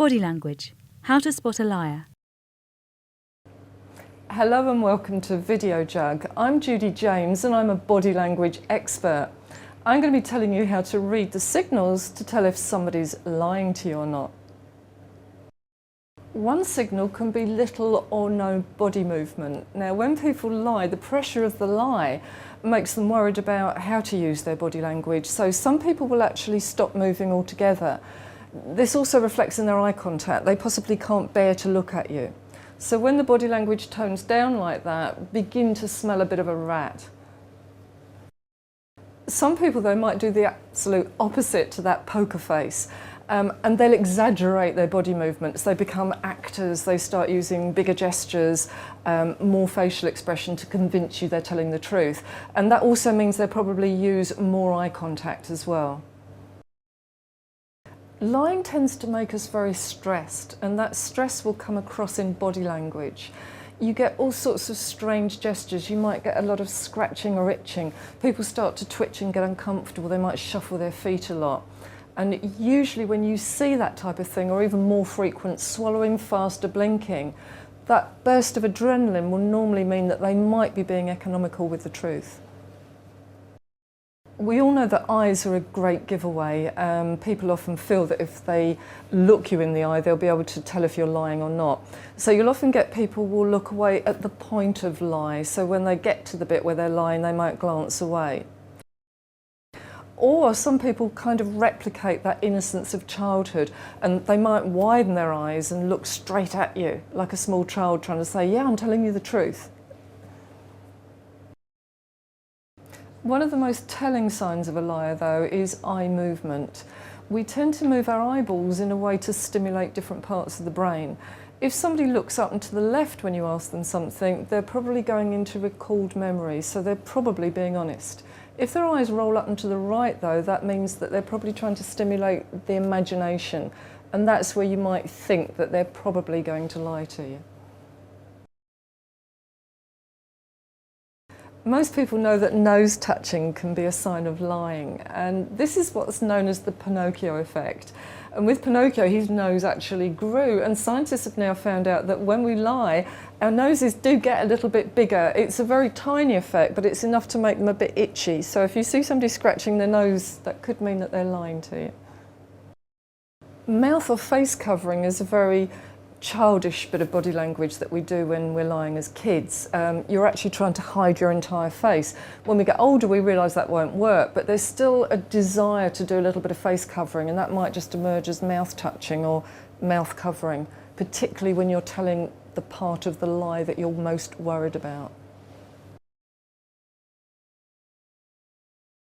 Body language. How to spot a liar. Hello and welcome to Videojug. I'm Judy James and I'm a body language expert. I'm going to be telling you how to read the signals to tell if somebody's lying to you or not. One signal can be little or no body movement. Now, when people lie, the pressure of the lie makes them worried about how to use their body language. So some people will actually stop moving altogether. This also reflects in their eye contact. They possibly can't bear to look at you. So when the body language tones down like that, begin to smell a bit of a rat. Some people, though, might do the absolute opposite to that poker face. And they'll exaggerate their body movements. They become actors, they start using bigger gestures, more facial expression to convince you they're telling the truth. And that also means they'll probably use more eye contact as well. Lying tends to make us very stressed, and that stress will come across in body language. You get all sorts of strange gestures. You might get a lot of scratching or itching. People start to twitch and get uncomfortable. They might shuffle their feet a lot. And usually when you see that type of thing, or even more frequent, swallowing fast or blinking, that burst of adrenaline will normally mean that they might be being economical with the truth. We all know that eyes are a great giveaway. People often feel that if they look you in the eye, they'll be able to tell if you're lying or not. So you'll often get people will look away at the point of lie. So when they get to the bit where they're lying, they might glance away. Or some people kind of replicate that innocence of childhood, and they might widen their eyes and look straight at you, like a small child trying to say, yeah, I'm telling you the truth. One of the most telling signs of a liar, though, is eye movement. We tend to move our eyeballs in a way to stimulate different parts of the brain. If somebody looks up and to the left when you ask them something, they're probably going into recalled memory, so they're probably being honest. If their eyes roll up and to the right, though, that means that they're probably trying to stimulate the imagination, and that's where you might think that they're probably going to lie to you. Most people know that nose touching can be a sign of lying, and this is what's known as the Pinocchio effect. And with Pinocchio, his nose actually grew, and scientists have now found out that when we lie, our noses do get a little bit bigger. It's a very tiny effect, but it's enough to make them a bit itchy. So if you see somebody scratching their nose, that could mean that they're lying to you. Mouth or face covering is a very childish bit of body language that we do when we're lying as kids. You're actually trying to hide your entire face. When we get older, we realise that won't work, but there's still a desire to do a little bit of face covering, and that might just emerge as mouth touching or mouth covering, particularly when you're telling the part of the lie that you're most worried about.